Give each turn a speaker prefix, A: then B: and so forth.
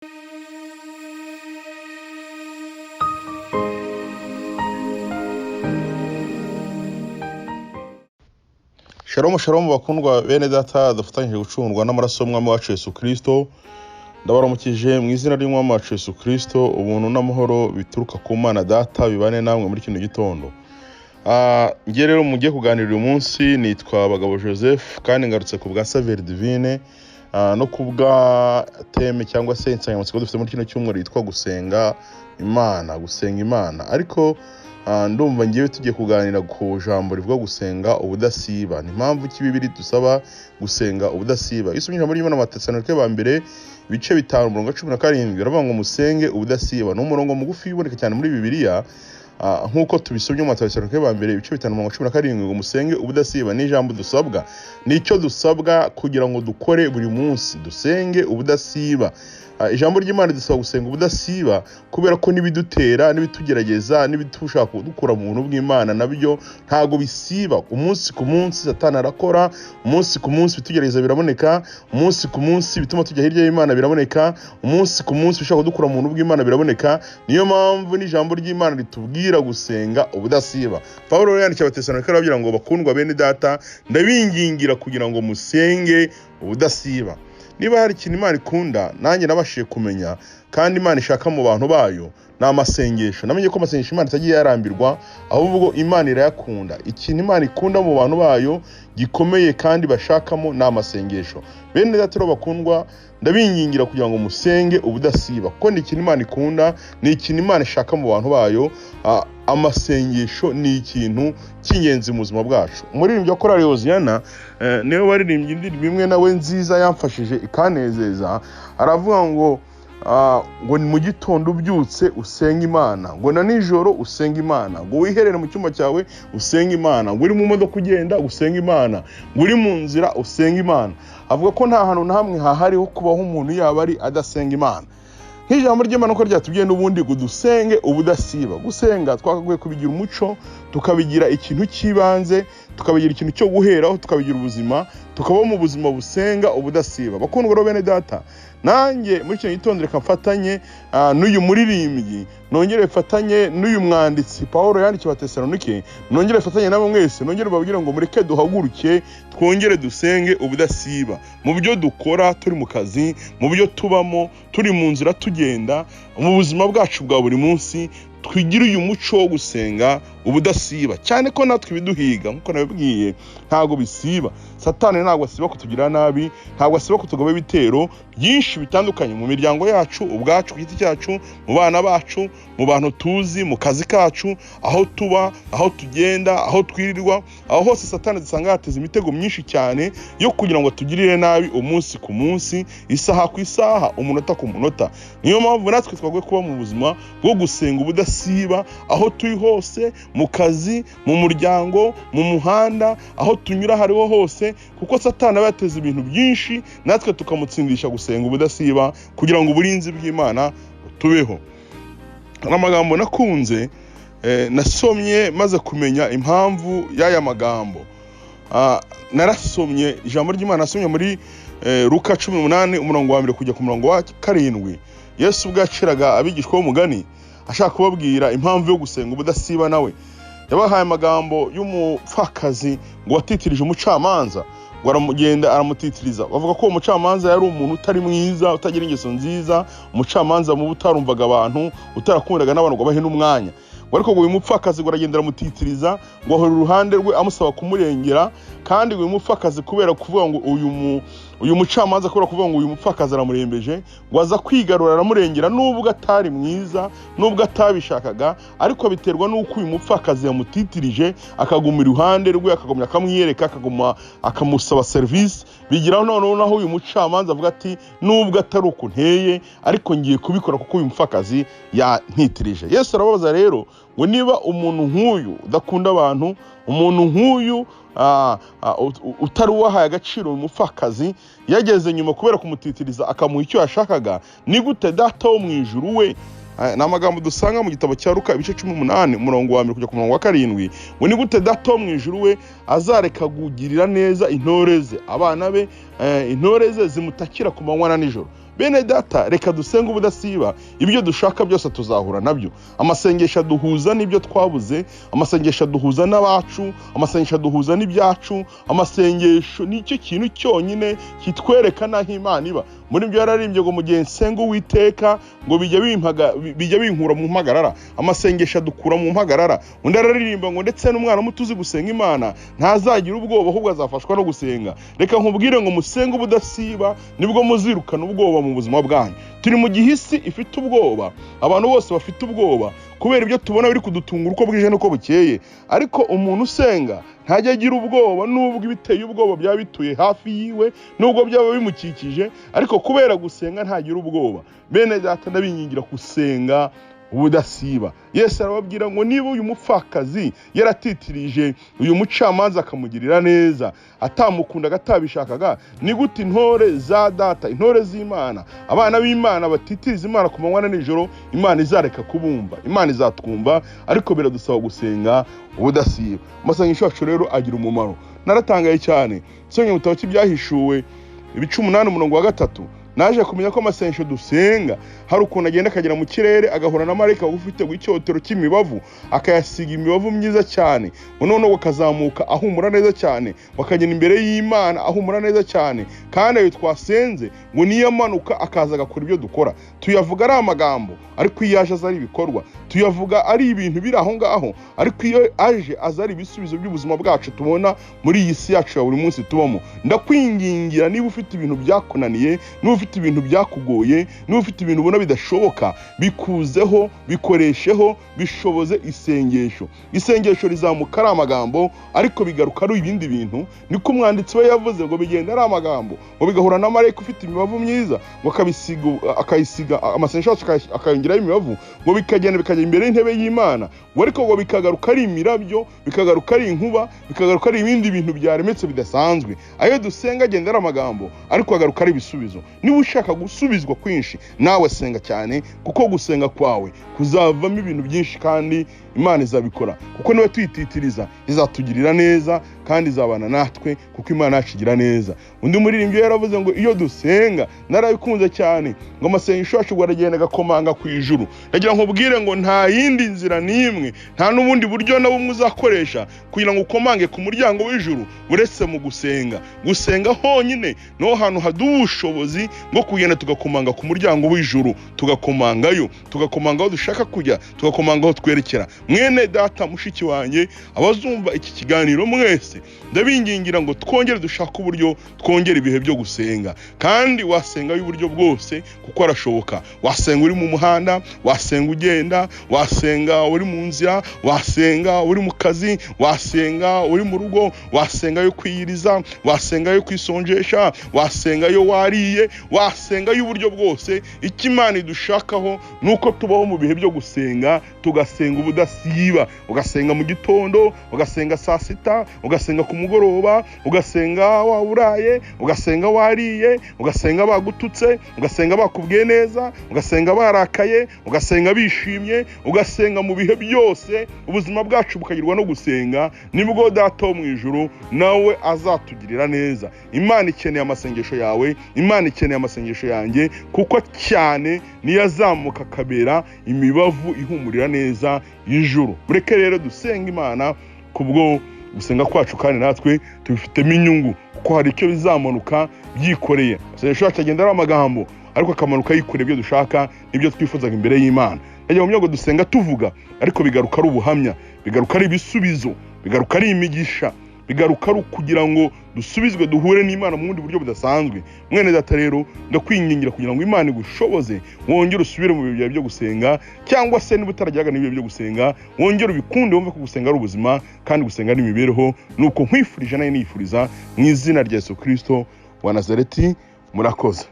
A: Shalom shalom bakundwa bene data dufatanyije gucungwa n'amaraso y'umwami wacu Yesu Kristo. Ndabaramukije mu izina ry'umwami wacu Yesu Kristo, ubuntu n'amahoro bituruka ku Mana Data bibane namwe muri kino gitondo. Ngiye rero mugiye kuganira uyu munsi, nitwa Bagabo Joseph kandi ngarutse ku bwa Saveri Divine no kubwa teme cyangwa se insanganyamatsiko dufite muri kino cyumweru yitwa gusenga Imana. Ariko ndumva ngiye tugiye kuganira ku jambo rivuga gusenga ubudasiba. Ni impamvu ki Bibiri dusaba gusenga ubudasiba? Isomye ijambo ry'Imana mu Batesalonike ba mbere ibice 5:17 baravuga ngo musenge ubudasiba. Ni umurongo mugufi uboneka cyane muri Bibiliya, nkuko tubisomye mu Batesalonike ba mbere ibice 5:17 ngo musenge ubudasiba. Ni ijambo dusabwa, nicyo dusabwa kugira ngo dukore buri munsi, dusenge ubudasiba. Ijambo ry'Imana dusaba gusenga ubudasiba kubera ko nibidutera nibitugerageza nibitushaka dukura mu buntu bw'Imana nabyo ntago bisiba. Umunsi ku munsi Satani arakora, umunsi ku munsi bitugerageza biraboneka, umunsi ku munsi bituma tujya hirya y'Imana biraboneka, umunsi ku munsi bishaka dukura mu buntu bw'Imana biraboneka. Niyo mpamvu n'ijambo ry'Imana ritubwira gusenga ubudasiba. Paulo yandikiye Abatesalonike arababwira ngo bakundwa bene data, ndabingingira kugira ngo musenge ubudasiba. Niba hari ikintu Imana ikunda nanjye nabashije kumenya kandi Imana ishaka mu bantu bayo, ni amasengesho. Namenye ko amasengesho Imana itagiye yarambirwa, ahubwo Imana irayakunda. Ikintu Imana ikunda mu bantu bayo gikomeye kandi bashakamo ni amasengesho. Bene data rero bakundwa, ndabingingira kugira ngo musenge ubudasiba kuko ni ikintu Imana ikunda, ni ikintu Imana ishaka mu bantu bayo. Amasengesho ni ikintu cy'ingenzi mu buzima bwacu. Umuririmbyi wa Korali Hoziyana niwe waririmbye indirimbo imwe nawe nziza yamfashije ikanezeza. Aravuga ngo ni mu gitondo ubyutse usenga Imana, ngo na nijoro usenga Imana, ngo wiherere mu cyumba cyawe usenga Imana, ngo uri mu modoka ugenda usenga Imana, ngo uri mu nzira usenga Imana. Avuga ko nta hantu na hamwe hahariho kubaho umuntu yaba ari adasenga Imana. Nk'ijambo ry'Imana ko ryatubwiye n'ubundi ngo dusenge ubudasiba. Gusenga twakaguye kubigira umuco, tukabigira ikintu cy'ibanze, tukabigira ikintu cyo guheraho, tukabigira ubuzima, tukaba mu buzima busenga ubudasiba. Bakundwa rero bene data, nanjye muri kino gitondo reka mfatanye n'uyu muririmbyi, nongere mfatanye n'uyu mwanditsi Paulo yandikiye Abatesalonike, nongere mfatanye nabo mwese, nongere babwire ngo mureke duhaguruke twongere dusenge ubudasiba. Mu byo dukora, turi mu kazi, mu byo tubamo, turi mu nzira tugenda, mu buzima bwacu bwa buri munsi, twigire uyu muco wo gusenga ubudasiba. Cyane ko natwe biduhiga, nkuko nabibwiye, ntago bisiba. Satani ntago asiba kutugira nabi, ntago asiba kutugaba ibitero byinshi bitandukanye mu miryango yacu, ubwacu ku giti cyacu, mu bana bacu, mu bantu tuzi, mu kazi kacu, aho tuba, aho tugenda, aho twirirwa, aho hose Satani dusanga yateza imitego myinshi cyane yo kugira ngo tugirire nabi umunsi ku munsi, isaha ku isaha, umunota ku munota. Niyo mpamvu natwe twagwe kuba mu buzima bwo gusenga ubudasiba, aho turi hose, mu kazi, mu muryango, mu muhanda, aho tunyura hariho hose, kuko Satani aba yateza ibintu byinshi, natwe tukamutsindisha gusenga ubudasiba kugira ngo uburinzi bw'Imana tubeho. Amagambo nakunze nasomye maze kumenya impamvu y'aya magambo. Narasomye ijambo ry'Imana, nasomye muri Luka 18 umurongo wa 1 kujya ku murongo wa 7. Yesu ubwo yaciraga abigishwa b'umugani ashaka kubabwira impamvu yo gusenga ubudasiba, nawe yabahaye amagambo y'umupfakazi ngo watitirije umucamanza, ngo aramugenda aramutitiriza. Bavuga ko umucamanza yari umuntu utari mwiza, utagira ingeso nziza, umucamanza mu butarumvaga abantu, utarakundaga n'abantu ngo bahe n'umwanya. Ariko ngo uyu mupfakazi ngo aragenda aramutitiriza, ngo ahora uruhande rwe amusaba kumurengera. Kandi uyu mupfakazi kubera kuvuga ngo uyu mucamanza kubera kuvuga ngo uyu mupfakazi aramurembeje, ngo aza kwigarura aramurengera, nubwo atari mwiza, nubwo atabishakaga, ariko biterwa nuko uyu mupfakazi yamutitirije, akaguma iruhande rwe, akagumya akamwiyereka, akaguma akamusaba service. Bigiraho noneho naho uyu mucamanza avuga ati nubwo atari uko nteye, ariko ngiye kubikora kuko uyu mupfakazi yantitirije. Yesu arababaza rero ngo niba umuntu nk'uyu udakunda abantu, umuntu nk'uyu utari wahaye agaciro umupfakazi, yageze nyuma kubera kumutitiriza akamuha icyo yashakaga, ni gute Data wo mu ijuru we Ni amagambo dusanga mu gitabo cya Luka ibice 18 umurongo wa 1 kujya ku murongo wa 7. ngo ni gute Data wo mu ijuru we azareka kugirira neza intore ze, abana be, intore ze zimutakira ku manywa na nijoro. bene data reka dusenga ubudasiba, ibyo dushaka byose tuzahura nabyo. Amasengesho duhuza n'ibyo twabuze, amasengesho duhuza n'abacu, amasengesho duhuza n'ibyacu, amasengesho nicyo kintu cyonyine kitwereka naho Imana iba. Muri byo yararimbye ngo mu gihe nsenga Uwiteka ngo bijya binkura mu mpagarara, amasengesho dukura mu mpagarara. Undi araririmba ngo ndetse n'umwana muto uzi gusenga Imana ntazagira ubwoba ahubwo azafashwa no gusenga. Reka nkubwire ngo musenge ubudasiba nibwo muzirukana ubwoba mu buzima bwanyu. Turi mu gihe isi ifite ubwoba, abantu bose bafite ubwoba kubera ibyo tubona biri kudutungura uko bwije n'uko bukeye, ariko umuntu usenga ntajya agira ubwoba nubwo ibiteye ubwoba byaba bituye hafi yiwe, nubwo byaba bimukikije, ariko kubera gusenga ntagira ubwoba. Bene data ndabingingira gusenga ubudasiba. Yesu arababwira ngo niba uyu mupfakazi yaratitirije uyu mucamanza akamugirira neza, atamukundaga atabishakaga, ni gute intore za data, intore z'Imana, abana b'Imana batitiriza Imana ku manywa na nijoro, Imana izareka kubumva, Imana izatwumva. Ariko biradusaba gusenga ubudasiba. Amasengesho yacu rero agira umumaro. Naratangaye cyane nsomye mu gitabo cy'Ibyahishuwe ibice 8:3, naje kumenya ko amasengesho dusenga hari ukuntu agenda akagera mu kirere agahura na marayika ufite icyotero cy'imibavu, akayasiga imibavu myiza cyane, noneho akazamuka ahumura neza cyane, bakagenda imbere y'Imana ahumura neza cyane. Kandi ayo twasenze ngo niyo amanuka akaza agakora ibyo dukora. Tuyavuga ari amagambo, ariko iyo aje azari ibikorwa. Tuyavuga ari ibintu biri aho ngaho, ariko iyo aje azari ibisubizo by'ubuzima bwacu tubona muri iyi si yacu ya buri munsi tubamo. Ndakwingingira niba ufite ibintu byakunaniye, niba ufite ibintu byakugoye, niba ufite ibintu ubona bidashoboka, bikuzeho, bikoresheho, bishoboze isengesho. Isengesho rizamuka ari amagambo, ariko bigaruka ari ibindi bintu. Niko umwanditsi we yavuze ngo bigenda ari amagambo, ngo bigahura na marayika ufite imibavu myiza, ngo akayisiga amasengesho akayongeraho imibavu, ngo bikagenda imbere y'intebe y'Imana, ngo ariko ngo bikagaruka ari imirabyo, bikagaruka ari inkuba, bikagaruka ari ibindi bintu byaremetse bidasanzwe. Ayo dusenga agenda ari amagambo, ariko agaruka ari ibisubizo. Niba ushaka gusubizwa kwinshi, nawe senga cyane, kuko gusenga kwawe kuzavamo ibintu byinshi kandi Imana izabikora. Kuko niba tuyititiriza izatugirira neza kandi izabana natwe, kuko Imana yacu igira neza. Undi muririmbyi yaravuze ngo iyo dusenga, narabikunze cyane, ngo amasengesho yacu aragenda agakomanga ku ijuru. Ndagira ngo ubwire ngo nta yindi nzira n'imwe, nta n'ubundi buryo na bumwe uzakoresha kugira ngo ukomange ku muryango w'ijuru uretse mu gusenga. Gusenga honyine niho hantu haduha ubushobozi bwo kugenda tugakomanga ku muryango w'ijuru, tugakomangayo, tugakomanga aho dushaka kujya, tugakomanga aho twerekera. Mwene data, mushiki wanjye, abazumva iki kiganiro mwese, ndabingingira ngo twongere dushaka uburyo twongera ibihe byo gusenga. Kandi wasenga y'uburyo bwose kuko arashoboka. Wasenga uri mu muhanda, wasenga ugenda, wasenga uri mu nzira, wasenga uri mu kazi, wasenga uri mu rugo, wasenga yo kwiyiriza, wasenga yo kwisonjesha, wasenga yo wariye, wasenga y'uburyo bwose. Ikimana idushakaho nuko tubaho mu bihe byo gusenga, tugasenga ubudasiba. Ugasenga mu gitondo, ugasenga saa sita, ugasenga ku mugoroba, ugasenga waburaye, ugasenga wariye, ugasenga bagututse, ugasenga bakubwiye neza, ugasenga barakaye, ugasenga bishimye, ugasenga mu bihe byose. Ubuzima bwacu bukagirwa no gusenga, nibwo Data wo mu ijuru nawe azatugirira neza. Imana ikeneye amasengesho yawe, Imana ikeneye amasengesho yanjye, kuko cyane niyo azamuka akabera imibavu ihumurira neza y'ijuru. Mureke rero dusenga Imana kubwo gusenga kwacu, kandi natwe tubifitemo inyungu, kuko hari icyo bizamanuka byikoreye. Amasengesho yacu agenda ari amagambo, ariko akamanuka yikoreye ibyo dushaka n'ibyo twifuzaga imbere y'Imana. Ndagira ngo dusenga tuvuga, ariko bigaruka ari ubuhamya, bigaruka ari ibisubizo, bigaruka ari imigisha, bigaruka ari kugira ngo dusubizwe duhure n'Imana mu bundi buryo budasanzwe. Mwene data rero, ndakwingingira kugira ngo Imana igushoboze wongere usubire mu bihe byo gusenga, cyangwa se niba utarajyaga n'ibihe byo gusenga wongere ubikunde, wumve ko gusenga ari ubuzima kandi gusenga ari imibereho. Nuko nkwifurije nayo nifuriza mu izina rya Yesu Kristo wa Nazareti. Murakoze.